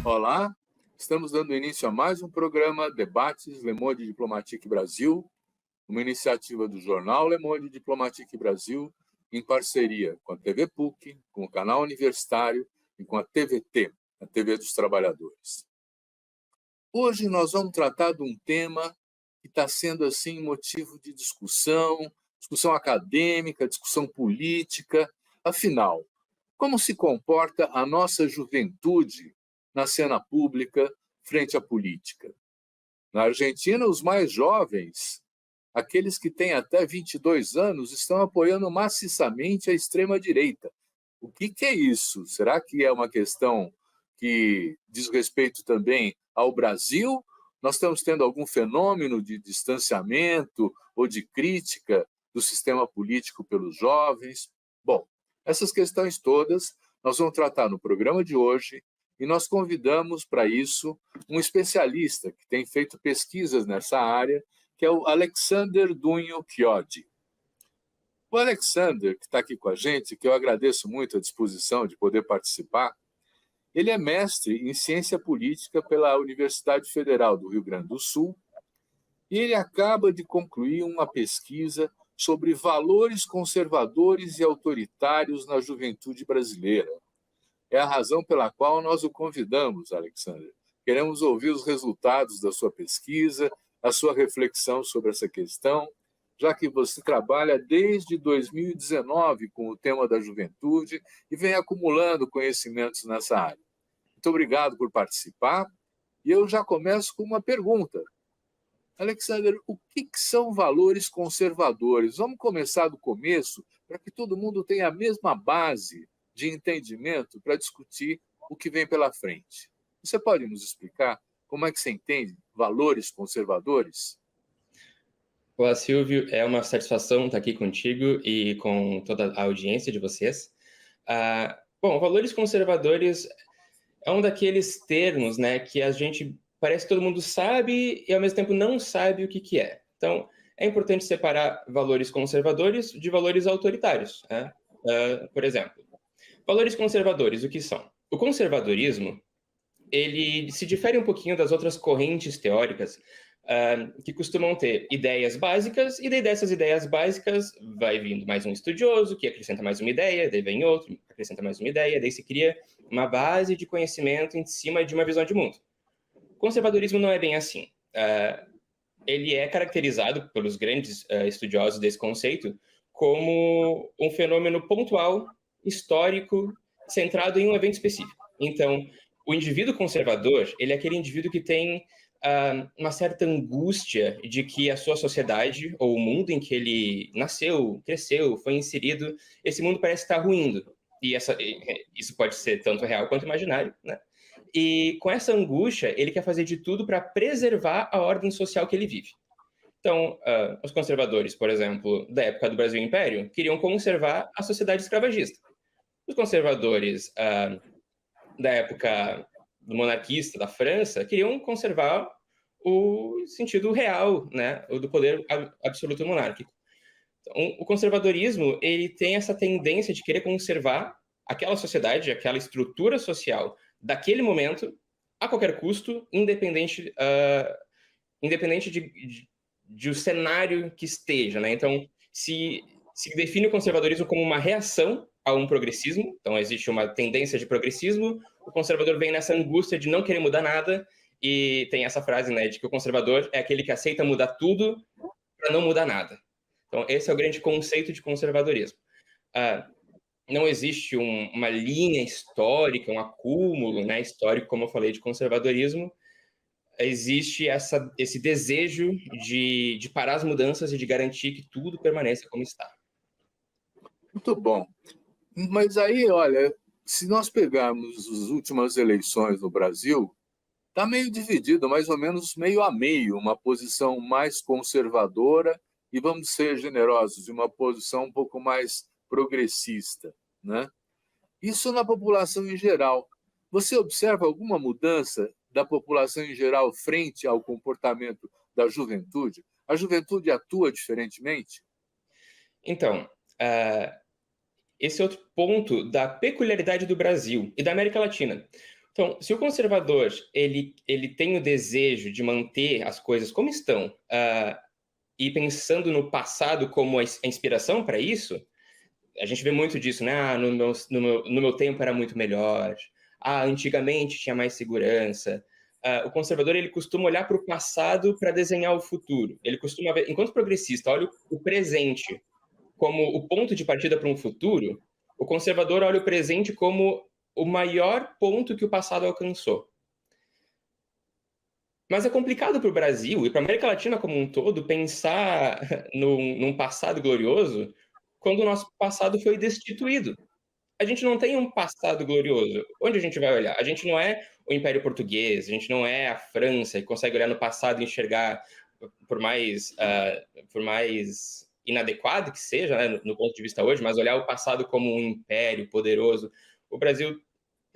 Olá, estamos dando início a mais um programa Debates Le Monde Diplomatique Brasil, uma iniciativa do jornal Le Monde Diplomatique Brasil, em parceria com a TV PUC, com o canal universitário e com a TVT, a TV dos Trabalhadores. Hoje nós vamos tratar de um tema que está sendo assim motivo de discussão acadêmica, discussão política. Afinal, como se comporta a nossa juventude na cena pública frente à política? Na Argentina, os mais jovens, aqueles que têm até 22 anos, estão apoiando maciçamente a extrema-direita. O que é isso? Será que é uma questão que diz respeito também ao Brasil? Nós estamos tendo algum fenômeno de distanciamento ou de crítica do sistema político pelos jovens? Bom, essas questões todas nós vamos tratar no programa de hoje e nós convidamos para isso um especialista que tem feito pesquisas nessa área, que é o Alexander Dunho Chiodi. O Alexander, que está aqui com a gente, que eu agradeço muito a disposição de poder participar, ele é mestre em ciência política pela Universidade Federal do Rio Grande do Sul e ele acaba de concluir uma pesquisa sobre valores conservadores e autoritários na juventude brasileira. É a razão pela qual nós o convidamos, Alexander. Queremos ouvir os resultados da sua pesquisa, a sua reflexão sobre essa questão, já que você trabalha desde 2019 com o tema da juventude e vem acumulando conhecimentos nessa área. Muito obrigado por participar. E eu já começo com uma pergunta. Alexander, o que são valores conservadores? Vamos começar do começo, para que todo mundo tenha a mesma base de entendimento para discutir o que vem pela frente. Você pode nos explicar como é que você entende valores conservadores? Olá, Silvio. É uma satisfação estar aqui contigo e com toda a audiência de vocês. Bom, valores conservadores é um daqueles termos, né, que a gente parece que todo mundo sabe e ao mesmo tempo não sabe o que é. Então, é importante separar valores conservadores de valores autoritários, né? Por exemplo, valores conservadores, o que são? O conservadorismo, ele se difere um pouquinho das outras correntes teóricas que costumam ter ideias básicas, e daí dessas ideias básicas vai vindo mais um estudioso que acrescenta mais uma ideia, daí vem outro, acrescenta mais uma ideia, daí se cria uma base de conhecimento em cima de uma visão de mundo. O conservadorismo não é bem assim. Ele é caracterizado pelos grandes estudiosos desse conceito como um fenômeno pontual, histórico, centrado em um evento específico. Então, o indivíduo conservador, ele é aquele indivíduo que tem uma certa angústia de que a sua sociedade, ou o mundo em que ele nasceu, cresceu, foi inserido, esse mundo parece estar ruindo. E isso pode ser tanto real quanto imaginário, né? E com essa angústia, ele quer fazer de tudo para preservar a ordem social que ele vive. Então, os conservadores, por exemplo, da época do Brasil Império, queriam conservar a sociedade escravagista. Os conservadores da época do monarquista da França queriam conservar o sentido real, né, do poder absoluto monárquico. Então, o conservadorismo, ele tem essa tendência de querer conservar aquela sociedade, aquela estrutura social daquele momento a qualquer custo, independente de o cenário que esteja, né? Então, se define o conservadorismo como uma reação a um progressismo, então existe uma tendência de progressismo, o conservador vem nessa angústia de não querer mudar nada, e tem essa frase, né, de que o conservador é aquele que aceita mudar tudo para não mudar nada. Então, esse é o grande conceito de conservadorismo. Não existe uma linha histórica, um acúmulo, né, histórico, como eu falei, de conservadorismo. Existe esse desejo de parar as mudanças e de garantir que tudo permaneça como está. Muito bom. Mas aí, olha, se nós pegarmos as últimas eleições no Brasil, está meio dividido, mais ou menos meio a meio, uma posição mais conservadora e, vamos ser generosos, uma posição um pouco mais progressista, né? Isso na população em geral. Você observa alguma mudança da população em geral frente ao comportamento da juventude? A juventude atua diferentemente? Então, esse é outro ponto da peculiaridade do Brasil e da América Latina. Então, se o conservador ele tem o desejo de manter as coisas como estão, e pensando no passado como a inspiração para isso, a gente vê muito disso, né? No meu tempo era muito melhor. Antigamente tinha mais segurança. O conservador ele costuma olhar para o passado para desenhar o futuro. Ele costuma ver, enquanto progressista, olha o presente como o ponto de partida para um futuro, o conservador olha o presente como o maior ponto que o passado alcançou. Mas é complicado para o Brasil e para a América Latina como um todo pensar num passado glorioso quando o nosso passado foi destituído. A gente não tem um passado glorioso. Onde a gente vai olhar? A gente não é o Império Português, a gente não é a França, que consegue olhar no passado e enxergar, por mais inadequado que seja, né, no ponto de vista hoje, mas olhar o passado como um império poderoso. O Brasil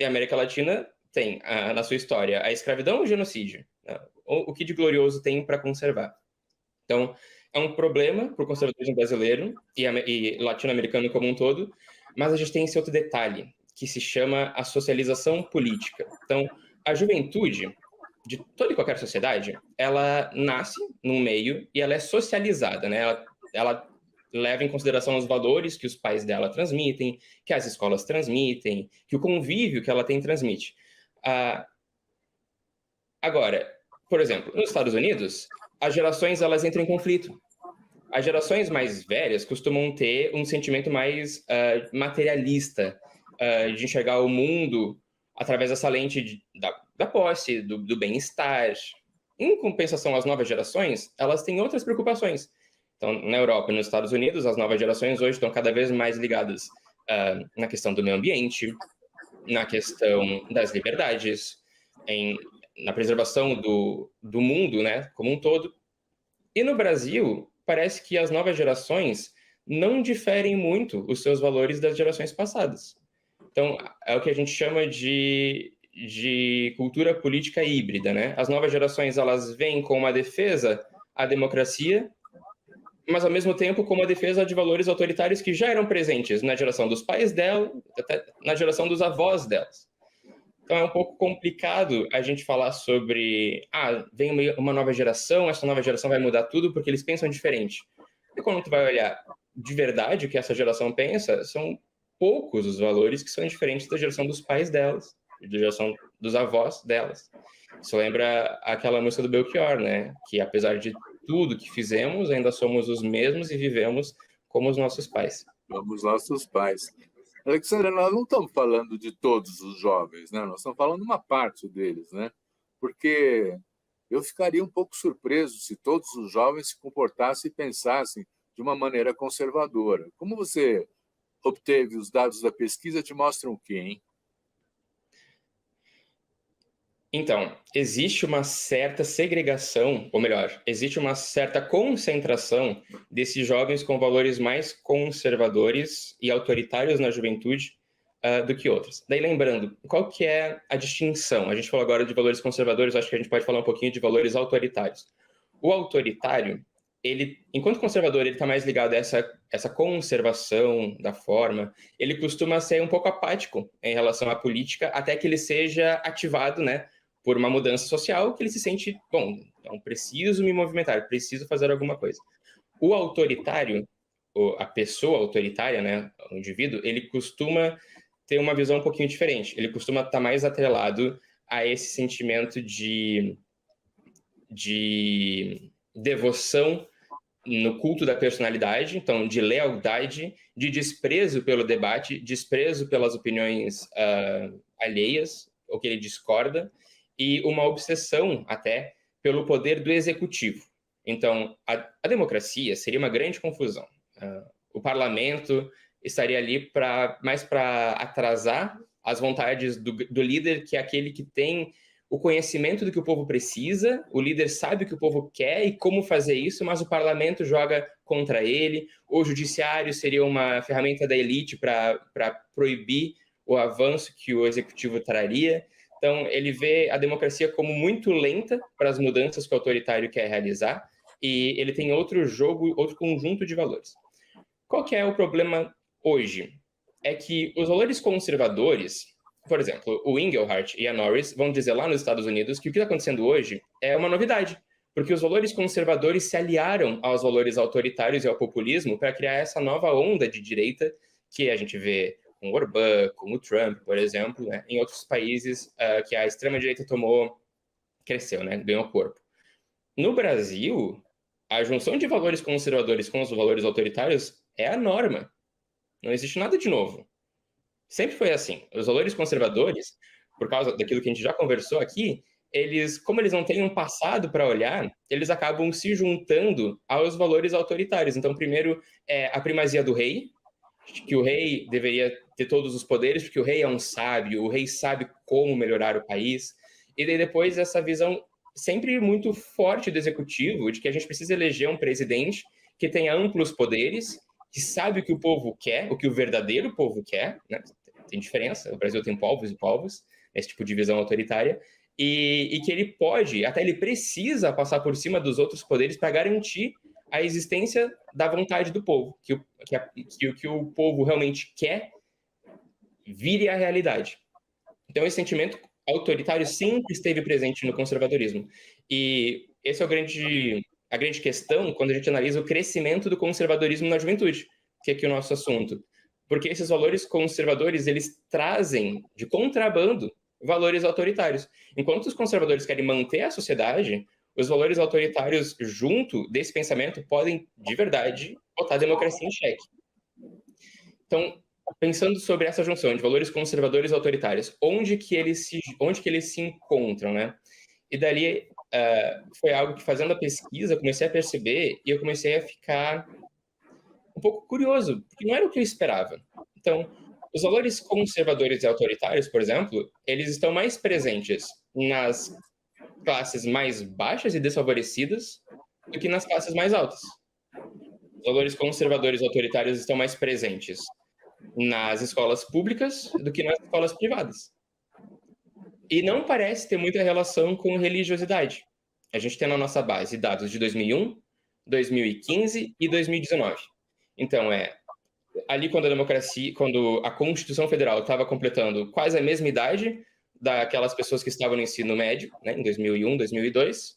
e a América Latina tem, na sua história, a escravidão e o genocídio. Né? O que de glorioso tem para conservar? Então, é um problema para o conservadorismo brasileiro e latino-americano como um todo, mas a gente tem esse outro detalhe, que se chama a socialização política. Então, a juventude de toda e qualquer sociedade, ela nasce num meio e ela é socializada, né? Ela leva em consideração os valores que os pais dela transmitem, que as escolas transmitem, que o convívio que ela tem transmite. Agora, por exemplo, nos Estados Unidos, as gerações elas entram em conflito. As gerações mais velhas costumam ter um sentimento mais materialista, de enxergar o mundo através dessa lente da posse, do bem-estar. Em compensação, as novas gerações, elas têm outras preocupações. Então, na Europa e nos Estados Unidos, as novas gerações hoje estão cada vez mais ligadas na questão do meio ambiente, na questão das liberdades, na preservação do mundo, né, como um todo. E no Brasil, parece que as novas gerações não diferem muito os seus valores das gerações passadas. Então, é o que a gente chama de cultura política híbrida, né? As novas gerações, elas vêm com uma defesa à democracia, mas, ao mesmo tempo, com uma defesa de valores autoritários que já eram presentes na geração dos pais dela, até na geração dos avós delas. Então, é um pouco complicado a gente falar sobre vem uma nova geração, essa nova geração vai mudar tudo porque eles pensam diferente. E quando tu vai olhar de verdade o que essa geração pensa, são poucos os valores que são diferentes da geração dos pais delas, da geração dos avós delas. Isso lembra aquela música do Belchior, né? Que apesar de tudo que fizemos, ainda somos os mesmos e vivemos como os nossos pais. Como os nossos pais. Alexandre, nós não estamos falando de todos os jovens, né? Nós estamos falando de uma parte deles, né? Porque eu ficaria um pouco surpreso se todos os jovens se comportassem e pensassem de uma maneira conservadora. Como você obteve os dados da pesquisa, te mostram o quê, hein? Então, existe uma certa segregação, ou melhor, existe uma certa concentração desses jovens com valores mais conservadores e autoritários na juventude do que outros. Daí, lembrando, qual que é a distinção? A gente falou agora de valores conservadores, acho que a gente pode falar um pouquinho de valores autoritários. O autoritário, enquanto conservador, ele está mais ligado a essa conservação da forma, ele costuma ser um pouco apático em relação à política, até que ele seja ativado, né, por uma mudança social, que ele se sente, bom, então preciso me movimentar, preciso fazer alguma coisa. O autoritário, a pessoa autoritária, né, o indivíduo, ele costuma ter uma visão um pouquinho diferente. Ele costuma estar mais atrelado a esse sentimento de devoção no culto da personalidade, então de lealdade, de desprezo pelo debate, desprezo pelas opiniões alheias, ou que ele discorda, e uma obsessão até pelo poder do executivo. Então, a democracia seria uma grande confusão. O parlamento estaria ali mais para atrasar as vontades do líder, que é aquele que tem o conhecimento do que o povo precisa, o líder sabe o que o povo quer e como fazer isso, mas o parlamento joga contra ele. O judiciário seria uma ferramenta da elite para proibir o avanço que o executivo traria. Então, ele vê a democracia como muito lenta para as mudanças que o autoritário quer realizar, e ele tem outro conjunto de valores. Qual que é o problema hoje? É que os valores conservadores, por exemplo, o Engelhardt e a Norris vão dizer lá nos Estados Unidos que o que está acontecendo hoje é uma novidade, porque os valores conservadores se aliaram aos valores autoritários e ao populismo para criar essa nova onda de direita que a gente vê com o Orbán, com o Trump, por exemplo, né, em outros países que a extrema-direita cresceu, né, ganhou corpo. No Brasil, a junção de valores conservadores com os valores autoritários é a norma. Não existe nada de novo. Sempre foi assim. Os valores conservadores, por causa daquilo que a gente já conversou aqui, como eles não têm um passado para olhar, eles acabam se juntando aos valores autoritários. Então, primeiro, é a primazia do rei, que o rei deveria ter todos os poderes, porque o rei é um sábio, o rei sabe como melhorar o país. E daí depois essa visão sempre muito forte do executivo, de que a gente precisa eleger um presidente que tenha amplos poderes, que sabe o que o povo quer, o que o verdadeiro povo quer, né? Tem diferença, o Brasil tem povos e povos, esse tipo de visão autoritária, e que ele pode, até ele precisa passar por cima dos outros poderes para garantir a existência da vontade do povo, que o que o povo realmente quer vire a realidade. Então, esse sentimento autoritário sempre esteve presente no conservadorismo. E esse é a grande questão quando a gente analisa o crescimento do conservadorismo na juventude, que é aqui o nosso assunto. Porque esses valores conservadores, eles trazem de contrabando valores autoritários. Enquanto os conservadores querem manter a sociedade, os valores autoritários junto desse pensamento podem, de verdade, botar a democracia em xeque. Então, pensando sobre essa junção de valores conservadores e autoritários, onde que eles se encontram, né? E dali foi algo que, fazendo a pesquisa, eu comecei a perceber e eu comecei a ficar um pouco curioso, porque não era o que eu esperava. Então, os valores conservadores e autoritários, por exemplo, eles estão mais presentes nas classes mais baixas e desfavorecidas do que nas classes mais altas. Os valores conservadores e autoritários estão mais presentes nas escolas públicas do que nas escolas privadas. E não parece ter muita relação com religiosidade. A gente tem na nossa base dados de 2001, 2015 e 2019. Então, ali quando a Constituição Federal estava completando quase a mesma idade daquelas pessoas que estavam no ensino médio, né, em 2001, 2002.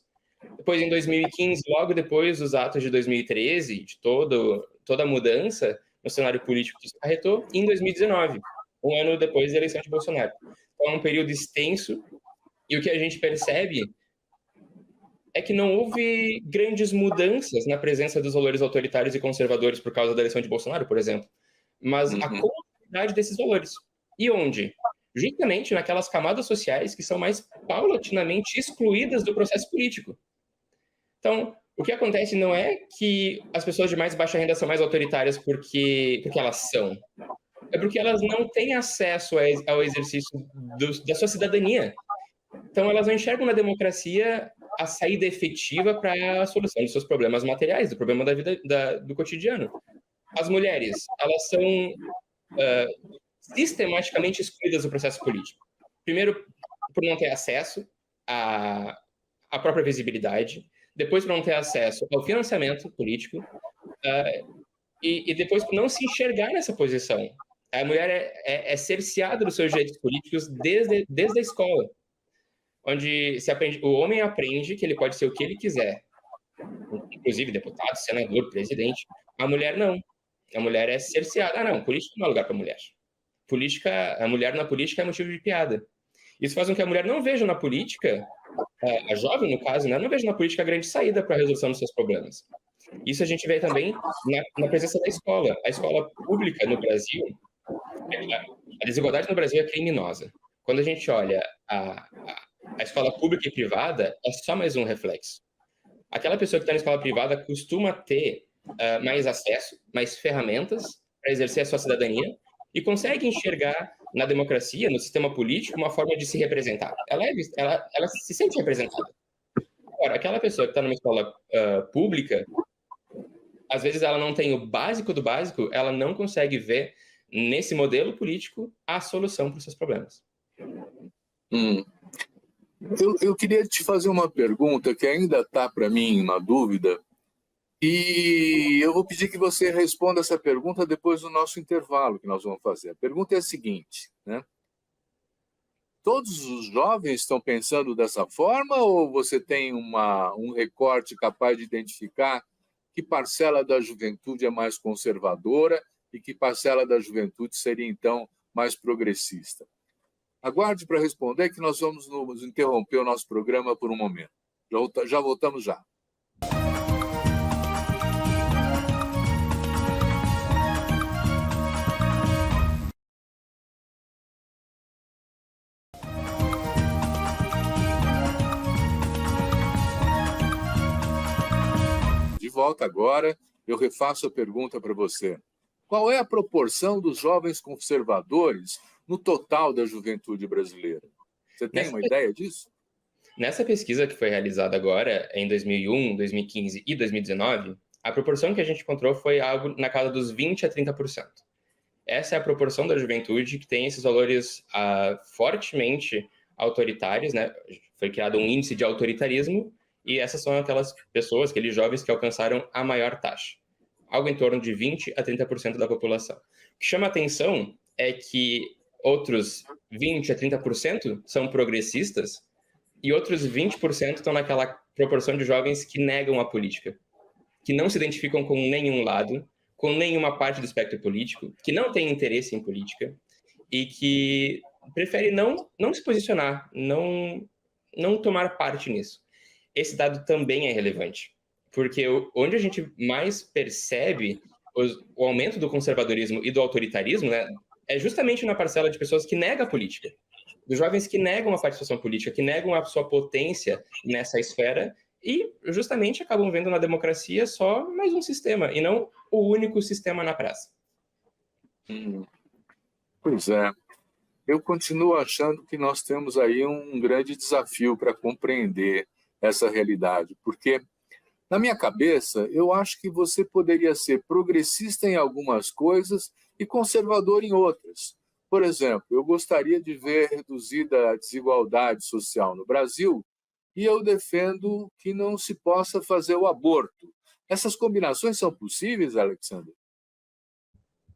Depois, em 2015, logo depois dos atos de 2013, de toda a mudança no cenário político que isso acarretou, e em 2019, um ano depois da eleição de Bolsonaro. Então, é um período extenso, e o que a gente percebe é que não houve grandes mudanças na presença dos valores autoritários e conservadores por causa da eleição de Bolsonaro, por exemplo, mas a continuidade desses valores. E onde? Justamente naquelas camadas sociais que são mais paulatinamente excluídas do processo político. Então, o que acontece não é que as pessoas de mais baixa renda são mais autoritárias porque elas são. É porque elas não têm acesso ao exercício da sua cidadania. Então, elas não enxergam na democracia a saída efetiva para a solução dos seus problemas materiais, do problema da vida do cotidiano. As mulheres, elas são sistematicamente excluídas do processo político. Primeiro, por não ter acesso à própria visibilidade, depois por não ter acesso ao financiamento político, e depois por não se enxergar nessa posição. A mulher é cerceada dos seus direitos políticos desde a escola, onde o homem aprende que ele pode ser o que ele quiser, inclusive deputado, senador, presidente. A mulher não. A mulher é cerceada. Não, política não é lugar para mulher. A mulher na política é motivo de piada. Isso faz com que a mulher não veja na política, a jovem, no caso, né, não veja na política a grande saída para a resolução dos seus problemas. Isso a gente vê também na presença da escola. A escola pública no Brasil, a desigualdade no Brasil é criminosa. Quando a gente olha a escola pública e privada, é só mais um reflexo. Aquela pessoa que está na escola privada costuma ter mais acesso, mais ferramentas para exercer a sua cidadania e consegue enxergar na democracia, no sistema político, uma forma de se representar. Ela se sente representada. Agora, aquela pessoa que está numa escola pública, às vezes ela não tem o básico do básico, ela não consegue ver nesse modelo político a solução para os seus problemas. Eu queria te fazer uma pergunta que ainda está para mim uma dúvida, e eu vou pedir que você responda essa pergunta depois do nosso intervalo que nós vamos fazer. A pergunta é a seguinte, né? todos os jovens estão pensando dessa forma ou você tem um recorte capaz de identificar que parcela da juventude é mais conservadora e que parcela da juventude seria, então, mais progressista? Aguarde para responder que nós vamos nos interromper o nosso programa por um momento. Já voltamos já. De volta agora, eu refaço a pergunta para você. Qual é a proporção dos jovens conservadores no total da juventude brasileira? Você tem uma ideia disso? Nessa pesquisa que foi realizada agora, em 2001, 2015 e 2019, a proporção que a gente encontrou foi algo na casa dos 20% a 30%. Essa é a proporção da juventude que tem esses valores fortemente autoritários, né? Foi criado um índice de autoritarismo, e essas são aquelas pessoas, aqueles jovens que alcançaram a maior taxa. Algo em torno de 20% a 30% da população. O que chama atenção é que outros 20% a 30% são progressistas e outros 20% estão naquela proporção de jovens que negam a política, que não se identificam com nenhum lado, com nenhuma parte do espectro político, que não têm interesse em política e que preferem não se posicionar, não tomar parte nisso. Esse dado também é relevante, porque onde a gente mais percebe o aumento do conservadorismo e do autoritarismo, né, é justamente na parcela de pessoas que negam a política, dos jovens que negam a participação política, que negam a sua potência nessa esfera e justamente acabam vendo na democracia só mais um sistema e não o único sistema na praça. Pois é. Eu continuo achando que nós temos aí um grande desafio para compreender essa realidade, porque, na minha cabeça, eu acho que você poderia ser progressista em algumas coisas e conservador em outras. Por exemplo, eu gostaria de ver reduzida a desigualdade social no Brasil e eu defendo que não se possa fazer o aborto. Essas combinações são possíveis, Alexandre?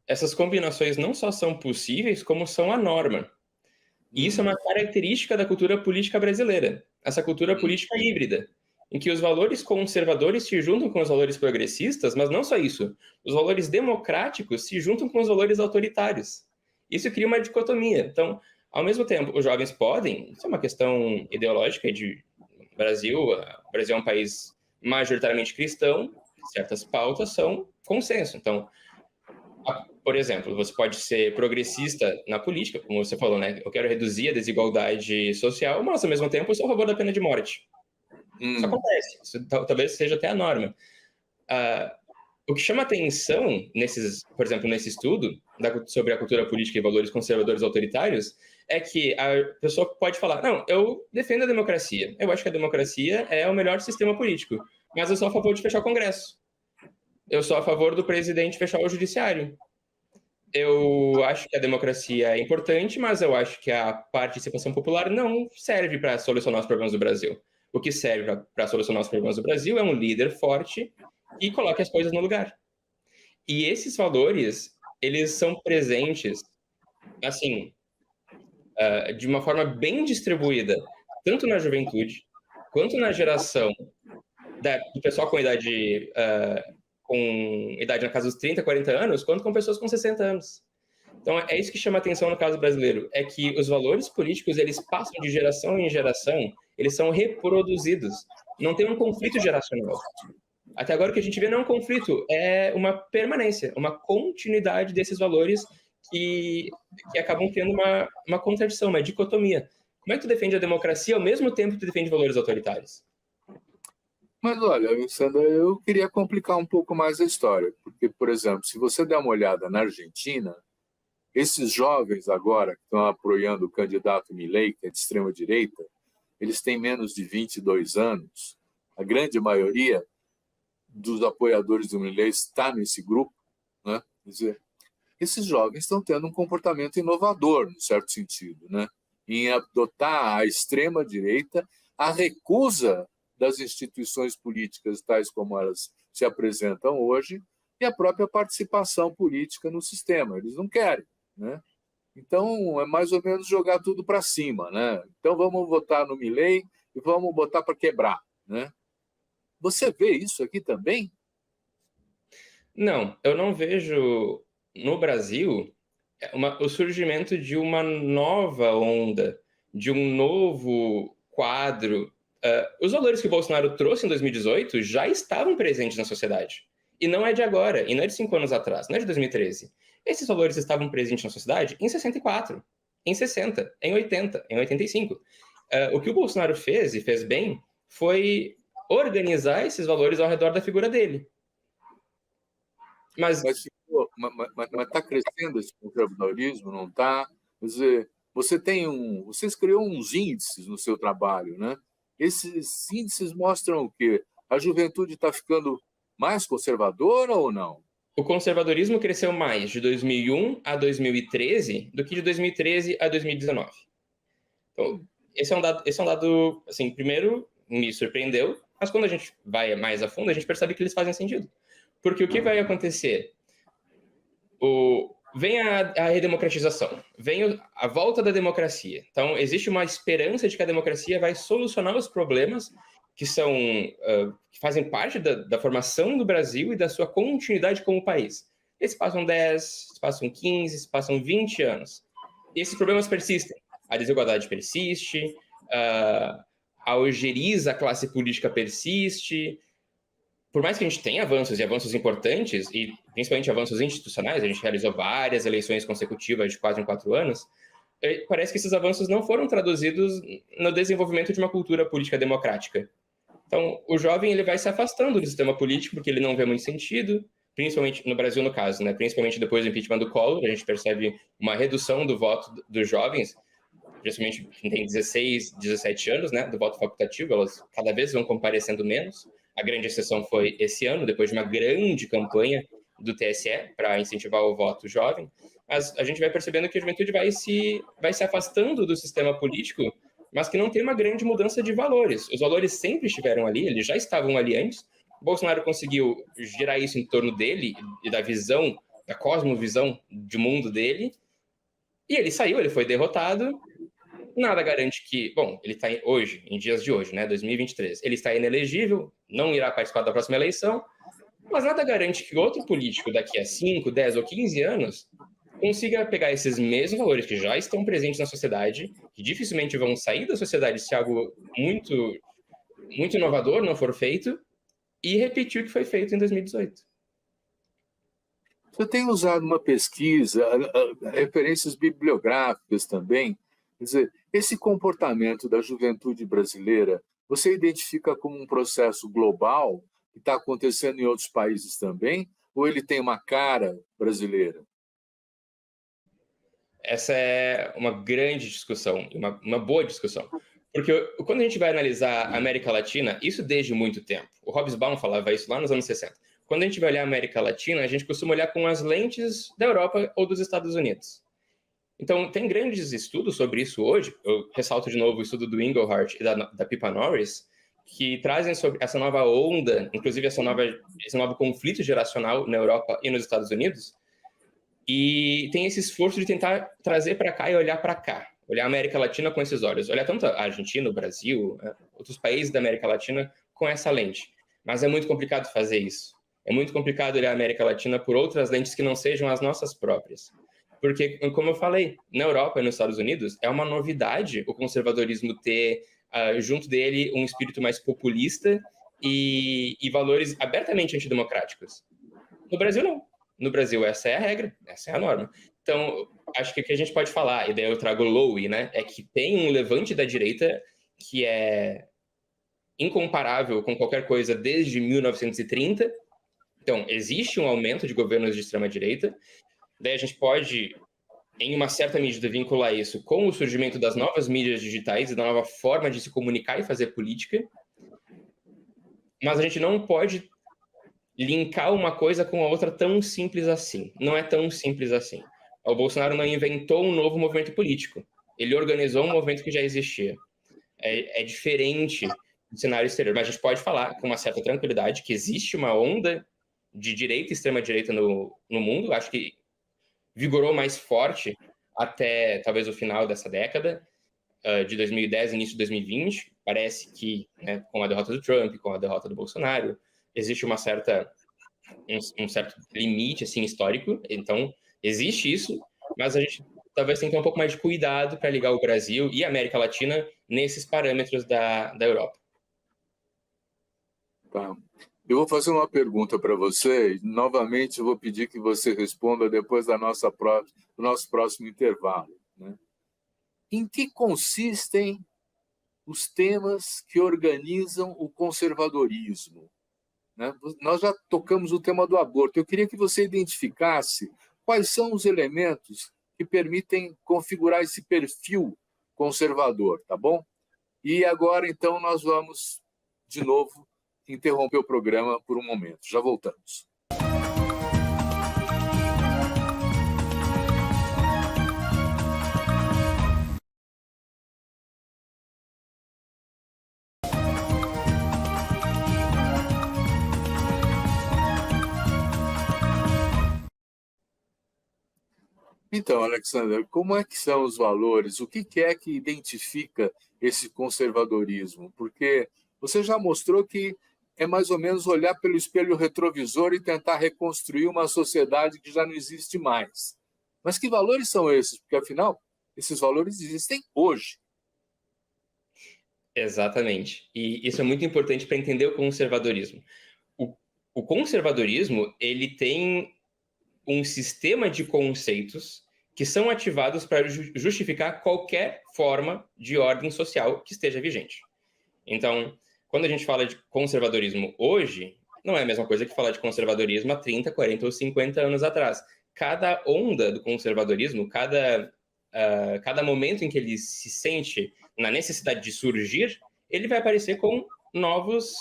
Essas combinações não só são possíveis, como são a norma. E isso é uma característica da cultura política brasileira, essa cultura política híbrida, em que os valores conservadores se juntam com os valores progressistas, mas não só isso, os valores democráticos se juntam com os valores autoritários. Isso cria uma dicotomia. Então, ao mesmo tempo, os jovens podem, isso é uma questão ideológica de Brasil, o Brasil é um país majoritariamente cristão, certas pautas são consenso. Então, por exemplo, você pode ser progressista na política, como você falou, né? Eu quero reduzir a desigualdade social, mas, ao mesmo tempo, eu sou a favor da pena de morte. Isso acontece. Isso talvez seja até a norma. O que chama atenção, por exemplo, nesse estudo sobre a cultura política e valores conservadores autoritários, é que a pessoa pode falar, não, eu defendo a democracia. Eu acho que a democracia é o melhor sistema político, mas eu sou a favor de fechar o Congresso. Eu sou a favor do presidente fechar o judiciário. Eu acho que a democracia é importante, mas eu acho que a participação popular não serve para solucionar os problemas do Brasil. O que serve para solucionar os problemas do Brasil é um líder forte e coloque as coisas no lugar. E esses valores, eles são presentes, assim, de uma forma bem distribuída, tanto na juventude, quanto na geração do pessoal com idade na casa dos 30, 40 anos, quanto com pessoas com 60 anos. Então, é isso que chama atenção no caso brasileiro, é que os valores políticos, eles passam de geração em geração, eles são reproduzidos. Não tem um conflito geracional. Até agora o que a gente vê não é um conflito, é uma permanência, uma continuidade desses valores que acabam criando uma contradição, uma dicotomia. Como é que tu defende a democracia ao mesmo tempo que tu defende valores autoritários? Mas olha, Alessandra, eu queria complicar um pouco mais a história, porque, por exemplo, se você der uma olhada na Argentina, esses jovens agora que estão apoiando o candidato Milei, que é de extrema-direita, eles têm menos de 22 anos. A grande maioria dos apoiadores do Milei está nesse grupo, né? Quer dizer, esses jovens estão tendo um comportamento inovador, no certo sentido, né? Em adotar a extrema-direita, a recusa das instituições políticas tais como elas se apresentam hoje e a própria participação política no sistema. Eles não querem, né? Então, é mais ou menos jogar tudo para cima, né? Então, vamos votar no Milei e vamos botar para quebrar, né? Você vê isso aqui também? Não, eu não vejo no Brasil o surgimento de uma nova onda, de um novo quadro. Os valores que o Bolsonaro trouxe em 2018 já estavam presentes na sociedade. E não é de agora, e não é de 5 anos atrás, não é de 2013. Esses valores estavam presentes na sociedade em 64, em 60, em 80, em 85. O que o Bolsonaro fez, e fez bem, foi organizar esses valores ao redor da figura dele. Mas Mas está crescendo esse conservadorismo, não está? Quer dizer, você criou uns índices no seu trabalho, né? Esses índices mostram o quê? A juventude está ficando mais conservadora ou não? o conservadorismo cresceu mais de 2001 a 2013 do que de 2013 a 2019. Então, esse é um dado, assim, primeiro me surpreendeu, mas quando a gente vai mais a fundo, a gente percebe que eles fazem sentido. Porque o que vai acontecer? Vem a redemocratização, vem a volta da democracia. Então, existe uma esperança de que a democracia vai solucionar os problemas que fazem parte da formação do Brasil e da sua continuidade como país. Eles passam 10, passam 15, passam 20 anos. E esses problemas persistem. A desigualdade persiste, a ojeriza, a classe política persiste. Por mais que a gente tenha avanços e avanços importantes, e principalmente avanços institucionais, a gente realizou várias eleições consecutivas de 4 em 4 anos, parece que esses avanços não foram traduzidos no desenvolvimento de uma cultura política democrática. Então, o jovem ele vai se afastando do sistema político porque ele não vê muito sentido, principalmente no Brasil, no caso, né? Principalmente depois do impeachment do Collor, a gente percebe uma redução do voto dos jovens, principalmente quem tem 16, 17 anos, né, do voto facultativo, elas cada vez vão comparecendo menos. A grande exceção foi esse ano, depois de uma grande campanha do TSE para incentivar o voto jovem. Mas a gente vai percebendo que a juventude vai se afastando do sistema político, mas que não tem uma grande mudança de valores. Os valores sempre estiveram ali, eles já estavam ali antes. O Bolsonaro conseguiu girar isso em torno dele e da visão, da cosmovisão de mundo dele. E ele saiu, ele foi derrotado. Nada garante que, bom, ele está hoje, em dias de hoje, né, 2023, ele está inelegível, não irá participar da próxima eleição, mas nada garante que outro político daqui a 5, 10 ou 15 anos consiga pegar esses mesmos valores que já estão presentes na sociedade, que dificilmente vão sair da sociedade se algo muito, muito inovador não for feito, e repetir o que foi feito em 2018. Você tem usado uma pesquisa, referências bibliográficas também. Quer dizer, esse comportamento da juventude brasileira, você identifica como um processo global que está acontecendo em outros países também? Ou ele tem uma cara brasileira? Essa é uma grande discussão, uma boa discussão. Porque quando a gente vai analisar a América Latina, isso desde muito tempo. O Hobsbawm falava isso lá nos anos 60. Quando a gente vai olhar a América Latina, a gente costuma olhar com as lentes da Europa ou dos Estados Unidos. Então, tem grandes estudos sobre isso hoje. Eu ressalto de novo o estudo do Engelhardt e da Pippa Norris, que trazem sobre essa nova onda, inclusive esse novo conflito geracional na Europa e nos Estados Unidos, e tem esse esforço de tentar trazer para cá e olhar para cá, olhar a América Latina com esses olhos, olhar tanto a Argentina, o Brasil, outros países da América Latina com essa lente. Mas é muito complicado fazer isso. É muito complicado olhar a América Latina por outras lentes que não sejam as nossas próprias. Porque, como eu falei, na Europa e nos Estados Unidos, é uma novidade o conservadorismo ter junto dele um espírito mais populista e valores abertamente antidemocráticos. No Brasil, não. No Brasil, essa é a regra, essa é a norma. Então, acho que o que a gente pode falar, e daí eu trago Lowy, né, é que tem um levante da direita que é incomparável com qualquer coisa desde 1930. Então, existe um aumento de governos de extrema-direita. Daí a gente pode, em uma certa medida, vincular isso com o surgimento das novas mídias digitais e da nova forma de se comunicar e fazer política. Mas a gente não pode linkar uma coisa com a outra tão simples assim. Não é tão simples assim. O Bolsonaro não inventou um novo movimento político. Ele organizou um movimento que já existia. É diferente do cenário exterior. Mas a gente pode falar com uma certa tranquilidade que existe uma onda de direita e extrema-direita no mundo. Acho que vigorou mais forte até talvez o final dessa década, de 2010, início de 2020. Parece que, né, com a derrota do Trump, com a derrota do Bolsonaro, existe um certo limite assim, histórico. Então, existe isso, mas a gente talvez tenha que ter um pouco mais de cuidado para ligar o Brasil e a América Latina nesses parâmetros da Europa. Tá. Eu vou fazer uma pergunta para você, e novamente eu vou pedir que você responda depois do nosso próximo intervalo, né? Em que consistem os temas que organizam o conservadorismo, né? Nós já tocamos o tema do aborto. Eu queria que você identificasse quais são os elementos que permitem configurar esse perfil conservador, tá bom? E agora, então, nós vamos, de novo, interromper o programa por um momento. Já voltamos. Então, Alexander, como é que são os valores? O que é que identifica esse conservadorismo? Porque você já mostrou que é mais ou menos olhar pelo espelho retrovisor e tentar reconstruir uma sociedade que já não existe mais. Mas que valores são esses? Porque, afinal, esses valores existem hoje. Exatamente. E isso é muito importante para entender o conservadorismo. O conservadorismo, ele tem um sistema de conceitos que são ativados para justificar qualquer forma de ordem social que esteja vigente. Então, quando a gente fala de conservadorismo hoje, não é a mesma coisa que falar de conservadorismo há 30, 40 ou 50 anos atrás. Cada onda do conservadorismo, cada momento em que ele se sente na necessidade de surgir, ele vai aparecer com novas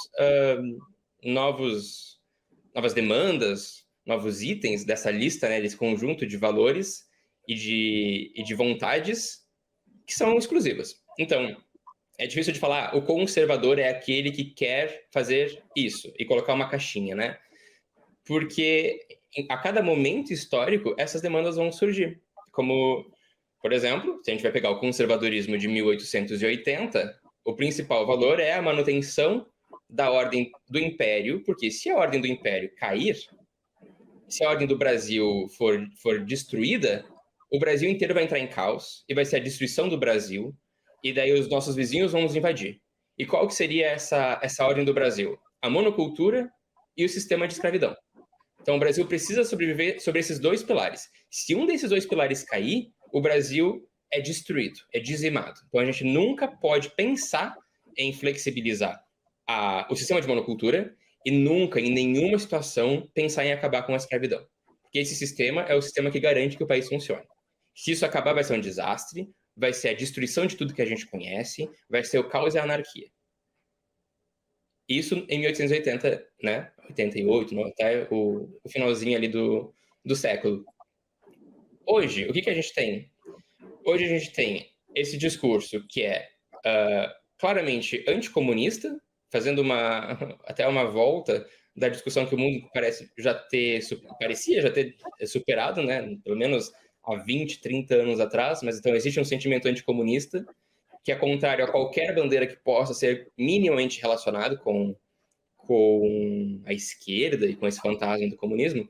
demandas, novos itens dessa lista, né, desse conjunto de valores e de vontades que são exclusivas. Então, é difícil de falar, o conservador é aquele que quer fazer isso e colocar uma caixinha, né? Porque a cada momento histórico, essas demandas vão surgir. Como, por exemplo, se a gente vai pegar o conservadorismo de 1880, o principal valor é a manutenção da ordem do Império, porque se a ordem do Império cair, se a ordem do Brasil for destruída, o Brasil inteiro vai entrar em caos e vai ser a destruição do Brasil, e daí os nossos vizinhos vão nos invadir. E qual que seria essa ordem do Brasil? A monocultura e o sistema de escravidão. Então o Brasil precisa sobreviver sobre esses dois pilares. Se um desses dois pilares cair, o Brasil é destruído, é dizimado. Então a gente nunca pode pensar em flexibilizar o sistema de monocultura e nunca, em nenhuma situação, pensar em acabar com a escravidão. Porque esse sistema é o sistema que garante que o país funcione. Se isso acabar, vai ser um desastre, vai ser a destruição de tudo que a gente conhece, vai ser o caos e a anarquia. Isso em 1880, né? 88, até o finalzinho ali do século. Hoje, o que a gente tem? Hoje a gente tem esse discurso que é claramente anticomunista, fazendo até uma volta da discussão que o mundo parecia já ter superado, né? Pelo menos há 20, 30 anos atrás, mas então existe um sentimento anticomunista que é contrário a qualquer bandeira que possa ser minimamente relacionado com a esquerda e com esse fantasma do comunismo.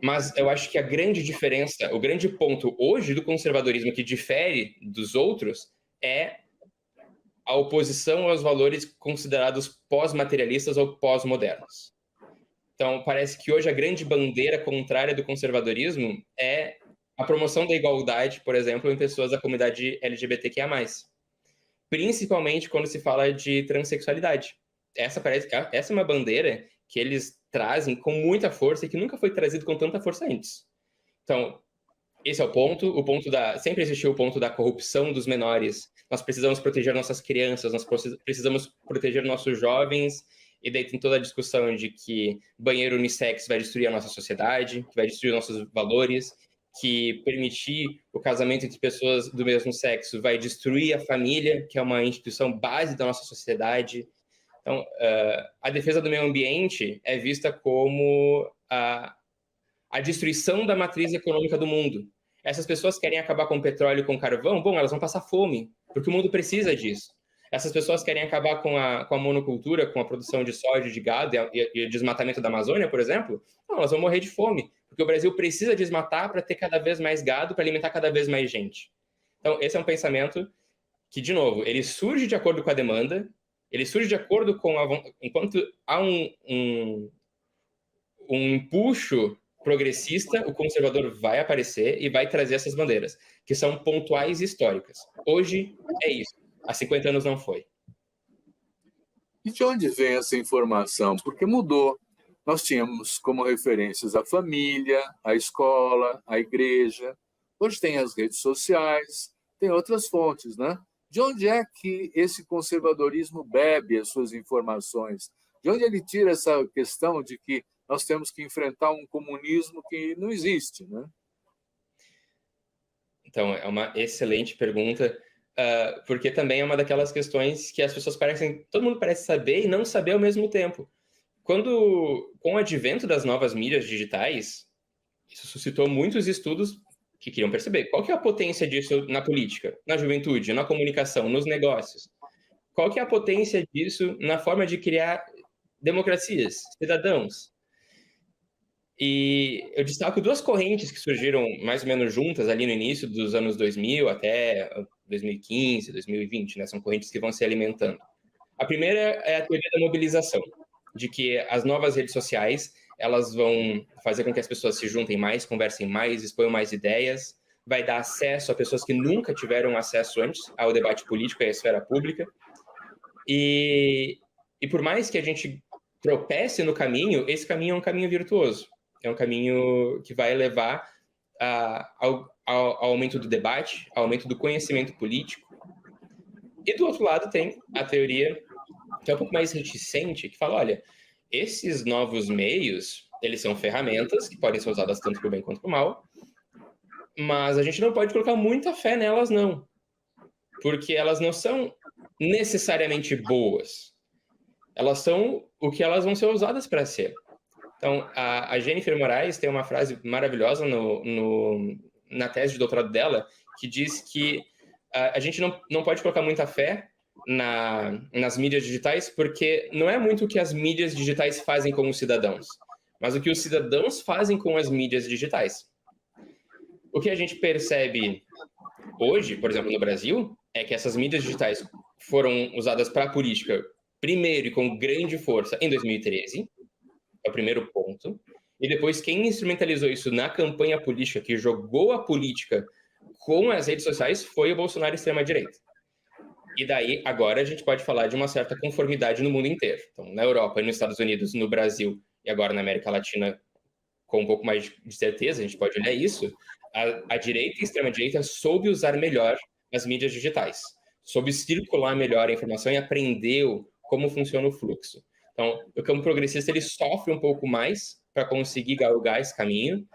Mas eu acho que a grande diferença, o grande ponto hoje do conservadorismo que difere dos outros é a oposição aos valores considerados pós-materialistas ou pós-modernos. Então, parece que hoje a grande bandeira contrária do conservadorismo é a promoção da igualdade, por exemplo, em pessoas da comunidade LGBTQIA+. Principalmente quando se fala de transexualidade. Essa é uma bandeira que eles trazem com muita força e que nunca foi trazido com tanta força antes. Então, esse é o ponto sempre existiu o ponto da corrupção dos menores. Nós precisamos proteger nossas crianças, nós precisamos proteger nossos jovens, e daí tem toda a discussão de que banheiro unissex vai destruir a nossa sociedade, que vai destruir nossos valores, que permitir o casamento entre pessoas do mesmo sexo vai destruir a família, que é uma instituição base da nossa sociedade. Então, a defesa do meio ambiente é vista como a destruição da matriz econômica do mundo. Essas pessoas querem acabar com o petróleo e com o carvão? Bom, elas vão passar fome, porque o mundo precisa disso. Essas pessoas querem acabar com a monocultura, com a produção de soja, de gado e o desmatamento da Amazônia, por exemplo? Não, elas vão morrer de fome, porque o Brasil precisa desmatar para ter cada vez mais gado, para alimentar cada vez mais gente. Então, esse é um pensamento que, de novo, ele surge de acordo com a demanda, ele surge de acordo com enquanto há um empuxo progressista, o conservador vai aparecer e vai trazer essas bandeiras, que são pontuais e históricas. Hoje é isso. Há 50 anos não foi. E de onde vem essa informação? Porque mudou. Nós tínhamos como referências a família, a escola, a igreja. Hoje tem as redes sociais, tem outras fontes, né? De onde é que esse conservadorismo bebe as suas informações? De onde ele tira essa questão de que nós temos que enfrentar um comunismo que não existe, né? Então, é uma excelente pergunta, porque também é uma daquelas questões que as pessoas todo mundo parece saber e não saber ao mesmo tempo. Com o advento das novas mídias digitais, isso suscitou muitos estudos que queriam perceber qual que é a potência disso na política, na juventude, na comunicação, nos negócios. Qual que é a potência disso na forma de criar democracias, cidadãos. E eu destaco duas correntes que surgiram mais ou menos juntas ali no início dos anos 2000 até 2015, 2020, né? São correntes que vão se alimentando. A primeira é a teoria da mobilização, de que as novas redes sociais, elas vão fazer com que as pessoas se juntem mais, conversem mais, exponham mais ideias, vai dar acesso a pessoas que nunca tiveram acesso antes ao debate político e à esfera pública. E por mais que a gente tropece no caminho, esse caminho é um caminho virtuoso. É um caminho que vai levar ao aumento do debate, ao aumento do conhecimento político. E do outro lado tem a teoria, que é um pouco mais reticente, que fala, olha, esses novos meios, eles são ferramentas que podem ser usadas tanto para o bem quanto para o mal, mas a gente não pode colocar muita fé nelas, não. Porque elas não são necessariamente boas. Elas são o que elas vão ser usadas para ser. Então, a Jennifer Moraes tem uma frase maravilhosa na tese de doutorado dela, que diz que a gente não pode colocar muita fé nas mídias digitais, porque não é muito o que as mídias digitais fazem com os cidadãos, mas o que os cidadãos fazem com as mídias digitais. O que a gente percebe hoje, por exemplo, no Brasil, é que essas mídias digitais foram usadas para a política, primeiro e com grande força, em 2013, é o primeiro ponto. E depois, quem instrumentalizou isso na campanha política, que jogou a política com as redes sociais, foi o Bolsonaro e a extrema-direita. E daí, agora, a gente pode falar de uma certa conformidade no mundo inteiro. Então, na Europa, nos Estados Unidos, no Brasil e agora na América Latina, com um pouco mais de certeza, a gente pode olhar isso, a direita e a extrema-direita soube usar melhor as mídias digitais, soube circular melhor a informação e aprendeu como funciona o fluxo. Então, o campo progressista ele sofre um pouco mais para conseguir galgar esse caminho.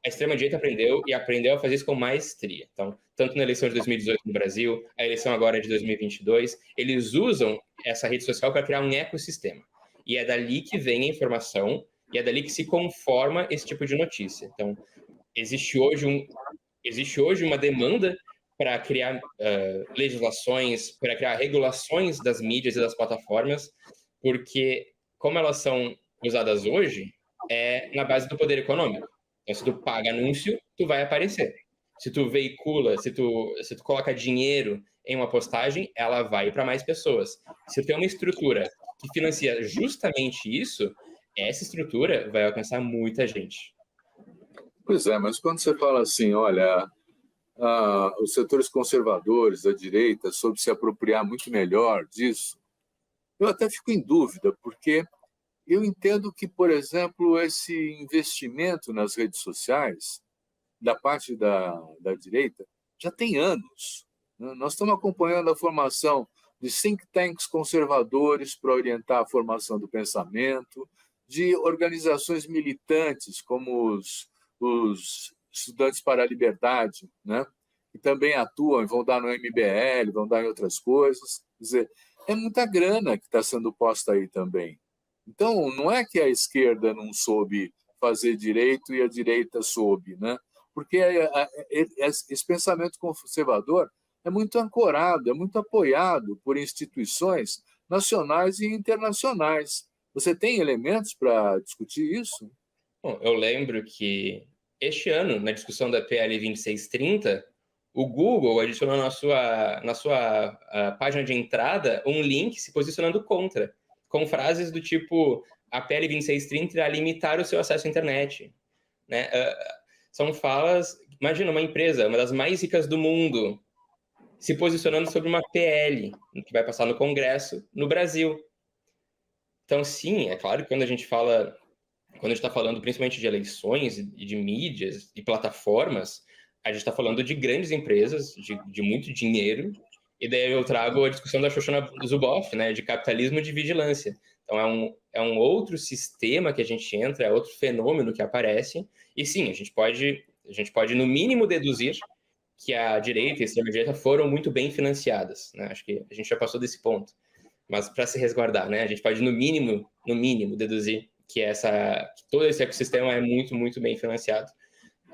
A extrema-direita aprendeu a fazer isso com maestria. Então, tanto na eleição de 2018 no Brasil, a eleição agora de 2022, eles usam essa rede social para criar um ecossistema. E é dali que vem a informação e é dali que se conforma esse tipo de notícia. Então, existe hoje uma demanda para criar legislações, para criar regulações das mídias e das plataformas, porque como elas são usadas hoje, é na base do poder econômico. Então, se tu paga anúncio, tu vai aparecer. Se tu veicula, se tu coloca dinheiro em uma postagem, ela vai para mais pessoas. Se tu tem uma estrutura que financia justamente isso, essa estrutura vai alcançar muita gente. Pois é, mas quando você fala assim, olha, os setores conservadores, da direita, soube se apropriar muito melhor disso, eu até fico em dúvida, porque eu entendo que, por exemplo, esse investimento nas redes sociais, da parte da direita, já tem anos. Nós estamos acompanhando a formação de think tanks conservadores para orientar a formação do pensamento, de organizações militantes, como os Estudantes para a Liberdade, né? Que também atuam, vão dar no MBL, vão dar em outras coisas. Quer dizer, é muita grana que está sendo posta aí também. Então, não é que a esquerda não soube fazer direito e a direita soube, né? porque esse pensamento conservador é muito ancorado, é muito apoiado por instituições nacionais e internacionais. Você tem elementos para discutir isso? Bom, eu lembro que este ano, na discussão da PL 2630, o Google adicionou na sua página de entrada um link se posicionando contra, com frases do tipo: a PL 2630 irá limitar o seu acesso à internet. Né? São falas. Imagina uma empresa, uma das mais ricas do mundo, se posicionando sobre uma PL que vai passar no Congresso no Brasil. Então, sim, é claro que quando a gente está falando principalmente de eleições e de mídias e plataformas, a gente está falando de grandes empresas, de muito dinheiro, e daí eu trago a discussão da Shoshana Zuboff, né, de capitalismo e de vigilância. Então, é um outro sistema que a gente entra, é outro fenômeno que aparece, e sim, a gente pode no mínimo deduzir que a direita e a extrema-direita foram muito bem financiadas, né? Acho que a gente já passou desse ponto. Mas para se resguardar, né, a gente pode no mínimo deduzir que todo esse ecossistema é muito, muito bem financiado.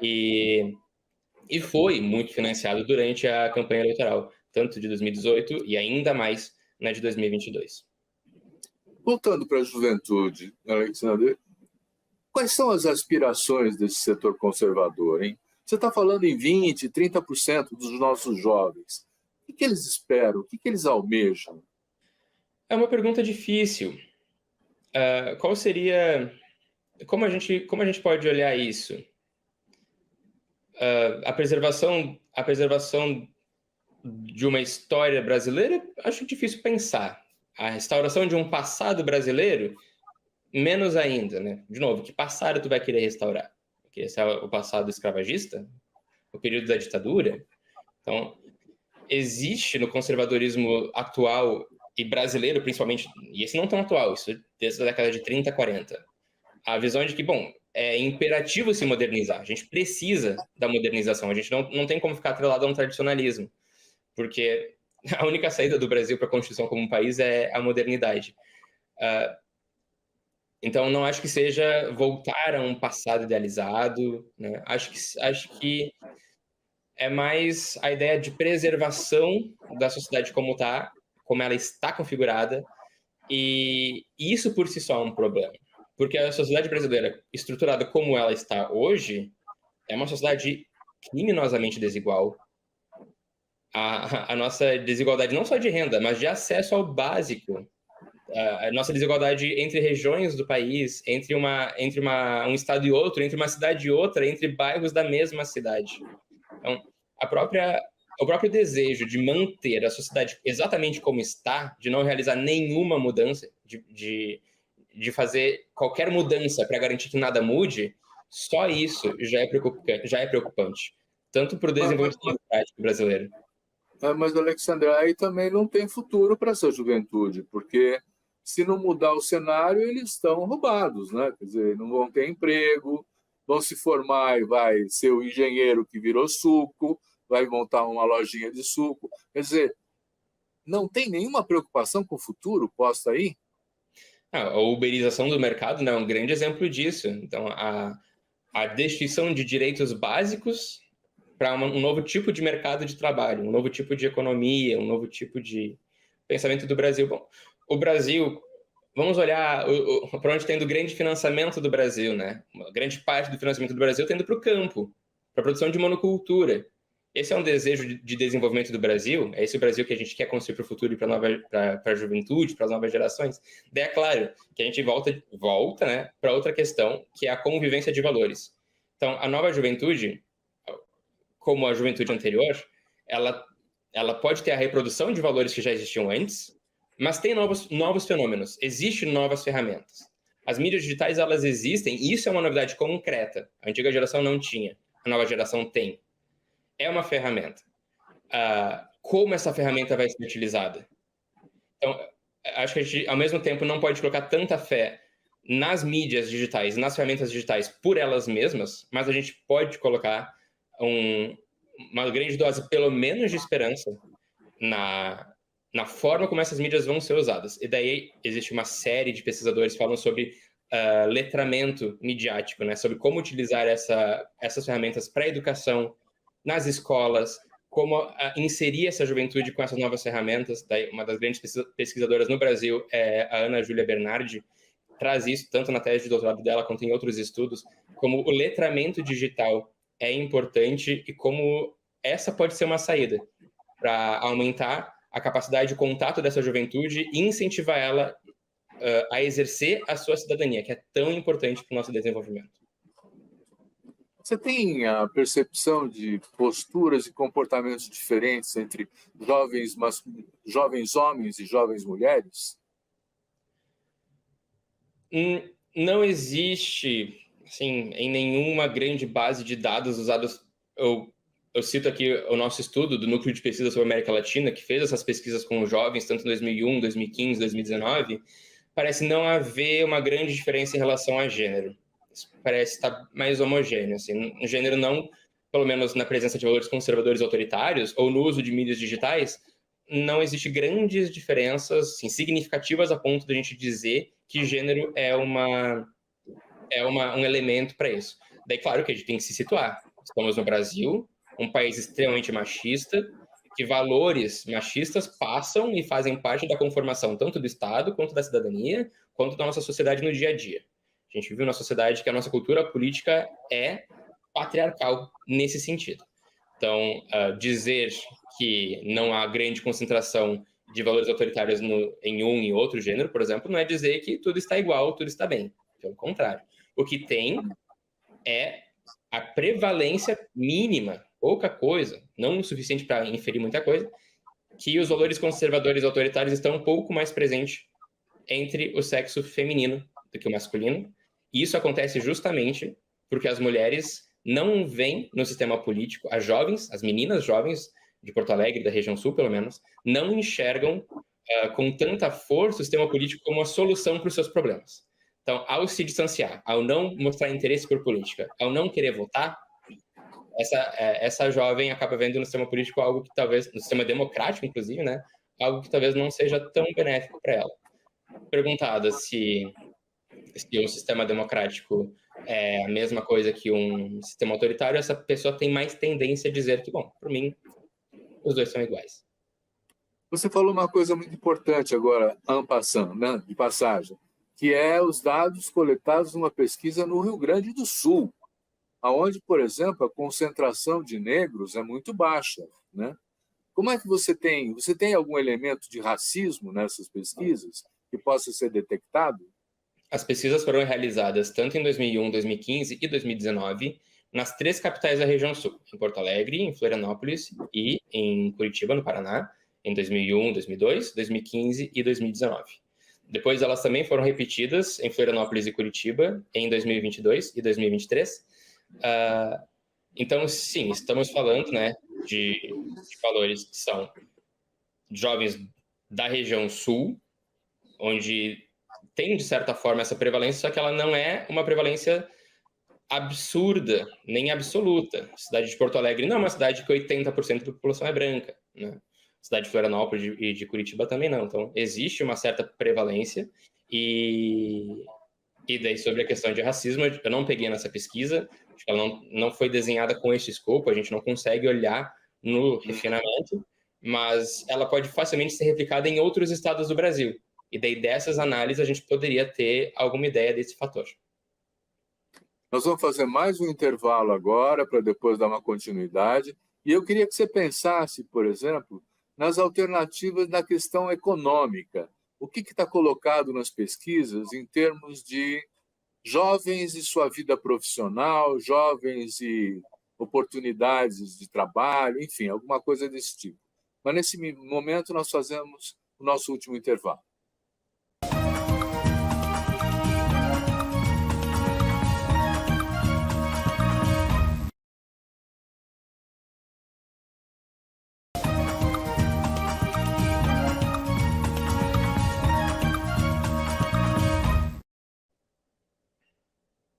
E foi muito financiado durante a campanha eleitoral, tanto de 2018 e ainda mais na de 2022. Voltando para a juventude, Alexandre, quais são as aspirações desse setor conservador, hein? Você está falando em 20%, 30% dos nossos jovens. O que eles esperam? O que eles almejam? É uma pergunta difícil. Qual seria... Como a gente pode olhar isso? A preservação de uma história brasileira, acho difícil pensar. A restauração de um passado brasileiro, menos ainda, né? De novo, que passado tu vai querer restaurar? Esse é o passado escravagista? O período da ditadura? Então, existe no conservadorismo atual e brasileiro, principalmente, e esse não tão atual, isso desde a década de 30, 40, a visão de que, bom, é imperativo se modernizar, a gente precisa da modernização, a gente não tem como ficar atrelado a um tradicionalismo, porque a única saída do Brasil para a Constituição como um país é a modernidade. Então, não acho que seja voltar a um passado idealizado, né? Acho que é mais a ideia de preservação da sociedade como ela está configurada, e isso por si só é um problema. Porque a sociedade brasileira, estruturada como ela está hoje, é uma sociedade criminosamente desigual. A nossa desigualdade não só de renda, mas de acesso ao básico. A nossa desigualdade entre regiões do país, entre um estado e outro, entre uma cidade e outra, entre bairros da mesma cidade. Então, o próprio desejo de manter a sociedade exatamente como está, de não realizar nenhuma mudança, de fazer qualquer mudança para garantir que nada mude, só isso já é preocupante, tanto para o desenvolvimento democrático brasileiro. Mas, Alexandre, aí também não tem futuro para essa juventude, porque se não mudar o cenário, eles estão roubados, né? Quer dizer, não vão ter emprego, vão se formar e vai ser o engenheiro que virou suco, vai montar uma lojinha de suco. Quer dizer, não tem nenhuma preocupação com o futuro posta aí? A uberização do mercado, né, é um grande exemplo disso. Então, a destituição de direitos básicos para um novo tipo de mercado de trabalho, um novo tipo de economia, um novo tipo de pensamento do Brasil. Bom, o Brasil, vamos olhar para onde tem o grande financiamento do Brasil, né? Uma grande parte do financiamento do Brasil está indo para o campo, para a produção de monocultura. Esse é um desejo de desenvolvimento do Brasil? É esse o Brasil que a gente quer construir para o futuro e para a juventude, para as novas gerações? Daí é claro que a gente volta, né, para outra questão, que é a convivência de valores. Então, a nova juventude, como a juventude anterior, ela pode ter a reprodução de valores que já existiam antes, mas tem novos fenômenos, existem novas ferramentas. As mídias digitais, elas existem, e isso é uma novidade concreta. A antiga geração não tinha, a nova geração tem. É uma ferramenta. Como essa ferramenta vai ser utilizada? Então, acho que a gente, ao mesmo tempo, não pode colocar tanta fé nas mídias digitais, nas ferramentas digitais por elas mesmas, mas a gente pode colocar uma grande dose, pelo menos, de esperança na forma como essas mídias vão ser usadas. E daí existe uma série de pesquisadores que falam sobre letramento midiático, né, sobre como utilizar essas ferramentas para a educação nas escolas, como inserir essa juventude com essas novas ferramentas. Daí, uma das grandes pesquisadoras no Brasil é a Ana Júlia Bernardi, traz isso tanto na tese de doutorado dela quanto em outros estudos, como o letramento digital é importante e como essa pode ser uma saída para aumentar a capacidade de contato dessa juventude e incentivar ela a exercer a sua cidadania, que é tão importante para o nosso desenvolvimento. Você tem a percepção de posturas e comportamentos diferentes entre jovens homens e jovens mulheres? Não existe, assim, em nenhuma grande base de dados usados. Eu cito aqui o nosso estudo do Núcleo de Pesquisa sobre a América Latina, que fez essas pesquisas com os jovens, tanto em 2001, 2015, 2019, parece não haver uma grande diferença em relação a gênero. Parece estar mais homogêneo. Assim, no gênero não, pelo menos na presença de valores conservadores autoritários ou no uso de mídias digitais, não existe grandes diferenças assim, significativas a ponto de a gente dizer que gênero é um elemento para isso. Daí, claro que a gente tem que se situar. Estamos no Brasil, um país extremamente machista, que valores machistas passam e fazem parte da conformação tanto do Estado, quanto da cidadania, quanto da nossa sociedade no dia a dia. A gente vive numa sociedade que a nossa cultura política é patriarcal nesse sentido. Então, dizer que não há grande concentração de valores autoritários em um e outro gênero, por exemplo, não é dizer que tudo está igual, tudo está bem. Pelo contrário. O que tem é a prevalência mínima, pouca coisa, não o suficiente para inferir muita coisa, que os valores conservadores e autoritários estão um pouco mais presentes entre o sexo feminino do que o masculino. E isso acontece justamente porque as mulheres não veem no sistema político, as meninas jovens de Porto Alegre, da região sul pelo menos, não enxergam com tanta força o sistema político como a solução para os seus problemas. Então, ao se distanciar, ao não mostrar interesse por política, ao não querer votar, essa jovem acaba vendo no sistema político algo que talvez, no sistema democrático inclusive, né, algo que talvez não seja tão benéfico para ela. Perguntada se um sistema democrático é a mesma coisa que um sistema autoritário, essa pessoa tem mais tendência a dizer que, bom, para mim, os dois são iguais. Você falou uma coisa muito importante agora, en passant, né, de passagem, que é os dados coletados numa pesquisa no Rio Grande do Sul, onde, por exemplo, a concentração de negros é muito baixa, né? Como é que você tem algum elemento de racismo nessas pesquisas que possa ser detectado? As pesquisas foram realizadas tanto em 2001, 2015 e 2019 nas 3 capitais da região sul, em Porto Alegre, em Florianópolis e em Curitiba, no Paraná, em 2001, 2002, 2015 e 2019. Depois elas também foram repetidas em Florianópolis e Curitiba em 2022 e 2023. Então, sim, estamos falando, né, de valores que são jovens da região sul, onde tem, de certa forma, essa prevalência, só que ela não é uma prevalência absurda, nem absoluta. A cidade de Porto Alegre não é uma cidade que 80% da população é branca, né? A cidade de Florianópolis e de Curitiba também não. Então, existe uma certa prevalência e daí, sobre a questão de racismo, eu não peguei nessa pesquisa, acho que ela não foi desenhada com esse escopo, a gente não consegue olhar no refinamento, mas ela pode facilmente ser replicada em outros estados do Brasil. E daí, dessas análises, a gente poderia ter alguma ideia desse fator. Nós vamos fazer mais um intervalo agora, para depois dar uma continuidade. E eu queria que você pensasse, por exemplo, nas alternativas na questão econômica. O que está colocado nas pesquisas em termos de jovens e sua vida profissional, jovens e oportunidades de trabalho, enfim, alguma coisa desse tipo. Mas, nesse momento, nós fazemos o nosso último intervalo.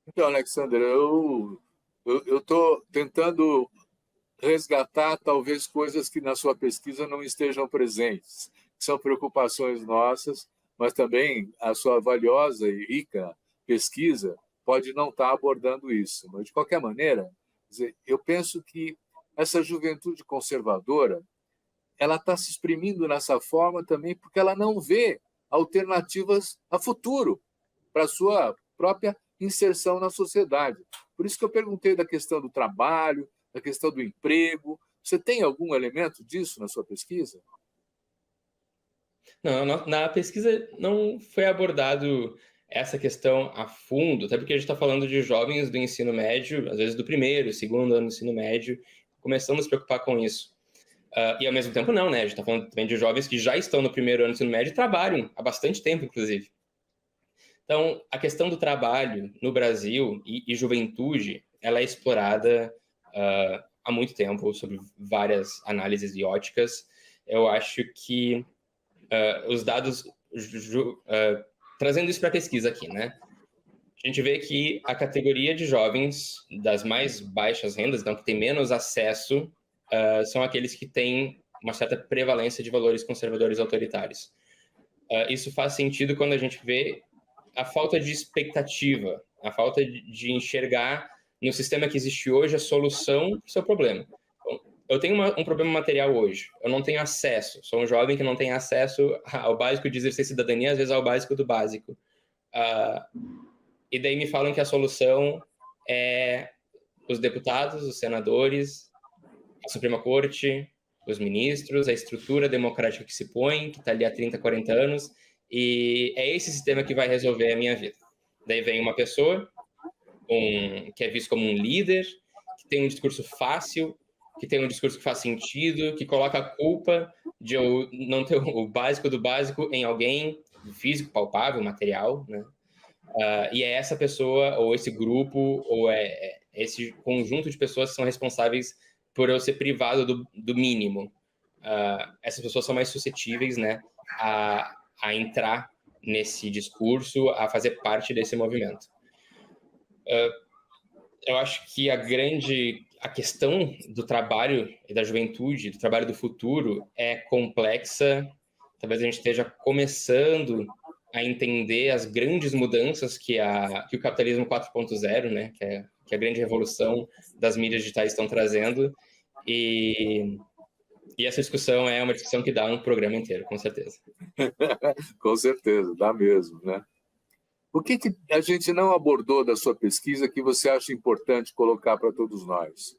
Então, Alexander, eu estou tentando resgatar talvez coisas que na sua pesquisa não estejam presentes, que são preocupações nossas, mas também a sua valiosa e rica pesquisa pode não estar abordando isso. Mas, de qualquer maneira, eu penso que essa juventude conservadora ela está se exprimindo nessa forma também porque ela não vê alternativas a futuro para a sua própria inserção na sociedade. Por isso que eu perguntei da questão do trabalho, da questão do emprego. Você tem algum elemento disso na sua pesquisa? Não, na pesquisa não foi abordado essa questão a fundo, até porque a gente está falando de jovens do ensino médio, às vezes do primeiro, segundo ano do ensino médio, começando a se preocupar com isso. E ao mesmo tempo não, né? A gente está falando também de jovens que já estão no primeiro ano do ensino médio e trabalham há bastante tempo, inclusive. Então, a questão do trabalho no Brasil e juventude, ela é explorada há muito tempo, sobre várias análises e óticas. Eu acho que os dados, trazendo isso para a pesquisa aqui, né? A gente vê que a categoria de jovens das mais baixas rendas, então que tem menos acesso, são aqueles que têm uma certa prevalência de valores conservadores autoritários. Isso faz sentido quando a gente vê a falta de expectativa, a falta de enxergar no sistema que existe hoje a solução para o seu problema. Então, eu tenho um problema material hoje, eu não tenho acesso, sou um jovem que não tem acesso ao básico de exercer cidadania, às vezes ao básico do básico. E daí me falam que a solução é os deputados, os senadores, a Suprema Corte, os ministros, a estrutura democrática que se põe, que está ali há 30, 40 anos, e é esse sistema que vai resolver a minha vida. Daí vem uma pessoa que é visto como um líder, que tem um discurso fácil, que tem um discurso que faz sentido, que coloca a culpa de eu não ter o básico do básico em alguém, físico, palpável, material, né? E é essa pessoa, ou esse grupo, ou é esse conjunto de pessoas que são responsáveis por eu ser privado do mínimo. Essas pessoas são mais suscetíveis, né, a entrar nesse discurso, a fazer parte desse movimento. Eu acho que a questão do trabalho e da juventude, do trabalho do futuro, é complexa. Talvez a gente esteja começando a entender as grandes mudanças que o capitalismo 4.0, né, que a grande revolução das mídias digitais estão trazendo. E essa discussão é uma discussão que dá um programa inteiro, com certeza. Com certeza, dá mesmo, né? O que a gente não abordou da sua pesquisa que você acha importante colocar para todos nós?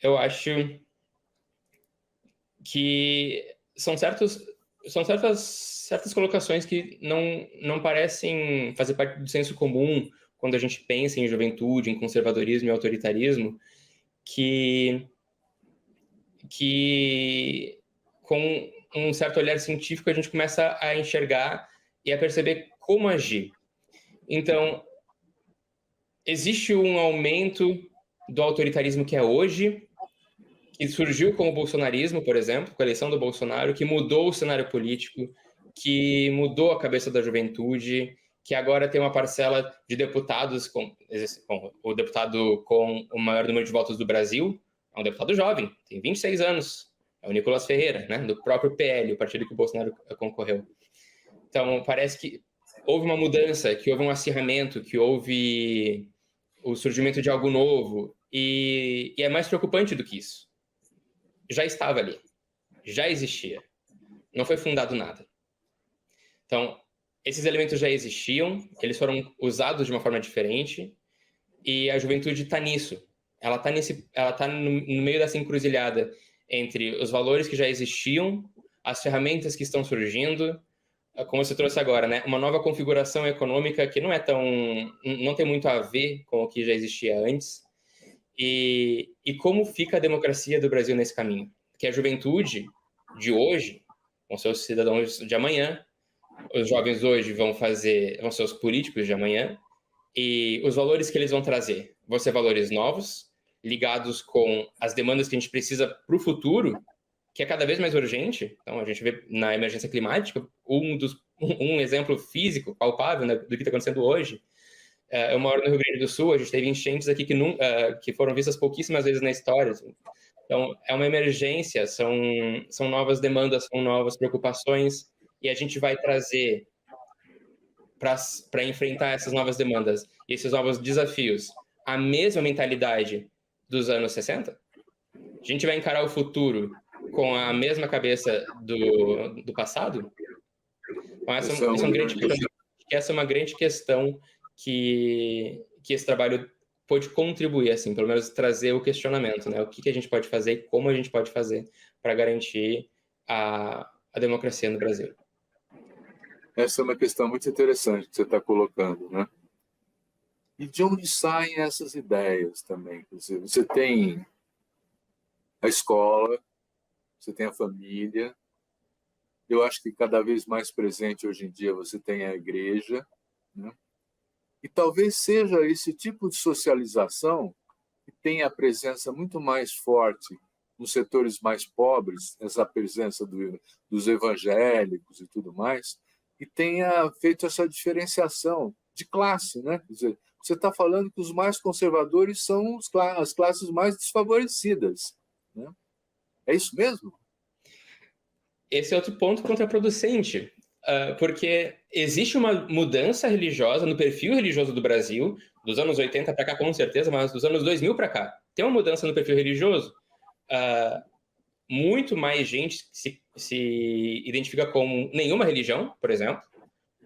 Eu acho que são certas colocações que não parecem fazer parte do senso comum quando a gente pensa em juventude, em conservadorismo e autoritarismo, que com um certo olhar científico a gente começa a enxergar e a perceber como agir. Então, existe um aumento do autoritarismo que é hoje, que surgiu com o bolsonarismo, por exemplo, com a eleição do Bolsonaro, que mudou o cenário político, que mudou a cabeça da juventude, que agora tem uma parcela de deputados, o deputado com o maior número de votos do Brasil, é um deputado jovem, tem 26 anos, é o Nicolas Ferreira, né, do próprio PL, o partido que o Bolsonaro concorreu. Então, parece que houve uma mudança, que houve um acirramento, que houve o surgimento de algo novo, e é mais preocupante do que isso. Já estava ali, já existia, não foi fundado nada. Então, esses elementos já existiam, eles foram usados de uma forma diferente, e a juventude está nisso. Ela está no meio dessa encruzilhada entre os valores que já existiam, as ferramentas que estão surgindo, como você trouxe agora, né? Uma nova configuração econômica que não tem muito a ver com o que já existia antes. E como fica a democracia do Brasil nesse caminho? Que a juventude de hoje vão ser os cidadãos de amanhã, os jovens hoje vão ser os políticos de amanhã, e os valores que eles vão trazer vão ser valores novos, ligados com as demandas que a gente precisa para o futuro, que é cada vez mais urgente. Então, a gente vê na emergência climática um exemplo físico, palpável, né, do que está acontecendo hoje. Eu moro no Rio Grande do Sul, a gente teve enchentes aqui que foram vistas pouquíssimas vezes na história. Então, é uma emergência, são novas demandas, são novas preocupações, e a gente vai trazer para enfrentar essas novas demandas e esses novos desafios a mesma mentalidade dos anos 60? A gente vai encarar o futuro com a mesma cabeça do passado? Então, essa é uma grande questão que esse trabalho pode contribuir, assim, pelo menos trazer o questionamento, né? O que a gente pode fazer e como a gente pode fazer para garantir a democracia no Brasil. Essa é uma questão muito interessante que você está colocando, né? E de onde saem essas ideias também? Quer dizer, você tem a escola, você tem a família. Eu acho que cada vez mais presente hoje em dia você tem a igreja, né? E talvez seja esse tipo de socialização que tenha a presença muito mais forte nos setores mais pobres, essa presença dos evangélicos e tudo mais, e tenha feito essa diferenciação de classe, né? Quer dizer, você está falando que os mais conservadores são as classes mais desfavorecidas, né? É isso mesmo? Esse é outro ponto contraproducente, porque existe uma mudança religiosa no perfil religioso do Brasil, dos anos 80 para cá, com certeza, mas dos anos 2000 para cá. Tem uma mudança no perfil religioso. Muito mais gente se identifica com nenhuma religião, por exemplo,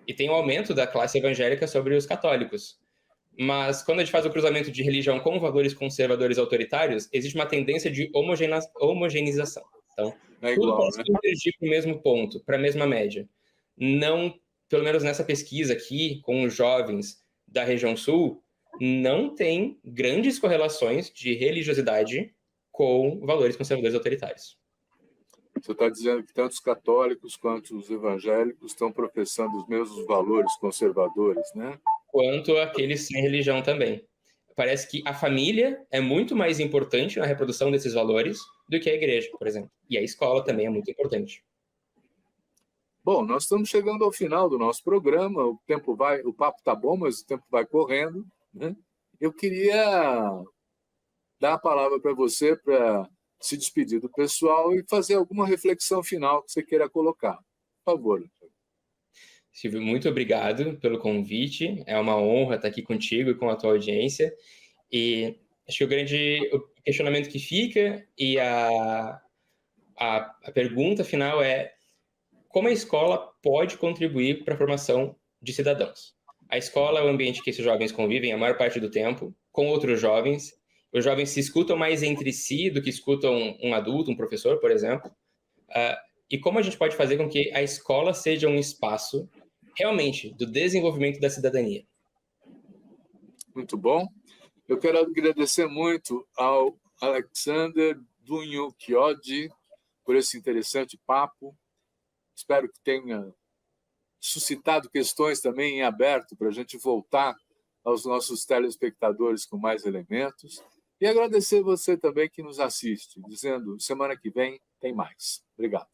e tem um aumento da classe evangélica sobre os católicos. Mas quando a gente faz o cruzamento de religião com valores conservadores autoritários, existe uma tendência de homogeneização. Então, tudo parece convergir para o mesmo ponto, para a mesma média. Não, pelo menos nessa pesquisa aqui, com os jovens da região sul, não tem grandes correlações de religiosidade com valores conservadores autoritários. Você está dizendo que tanto os católicos quanto os evangélicos estão professando os mesmos valores conservadores, né? Quanto aqueles sem religião também. Parece que a família é muito mais importante na reprodução desses valores do que a igreja, por exemplo. E a escola também é muito importante. Bom, nós estamos chegando ao final do nosso programa. O papo está bom, mas o tempo vai correndo, né? Eu queria dar a palavra para você para se despedir do pessoal e fazer alguma reflexão final que você queira colocar. Por favor. Silvio, muito obrigado pelo convite. É uma honra estar aqui contigo e com a tua audiência. E acho que o questionamento que fica e a pergunta final é: como a escola pode contribuir para a formação de cidadãos? A escola é o ambiente que esses jovens convivem a maior parte do tempo, com outros jovens. Os jovens se escutam mais entre si do que escutam um adulto, um professor, por exemplo. E como a gente pode fazer com que a escola seja um espaço realmente do desenvolvimento da cidadania? Muito bom. Eu quero agradecer muito ao Alexander Dunho-Chiodi por esse interessante papo. Espero que tenha suscitado questões também em aberto para a gente voltar aos nossos telespectadores com mais elementos. E agradecer você também que nos assiste, dizendo, semana que vem tem mais. Obrigado.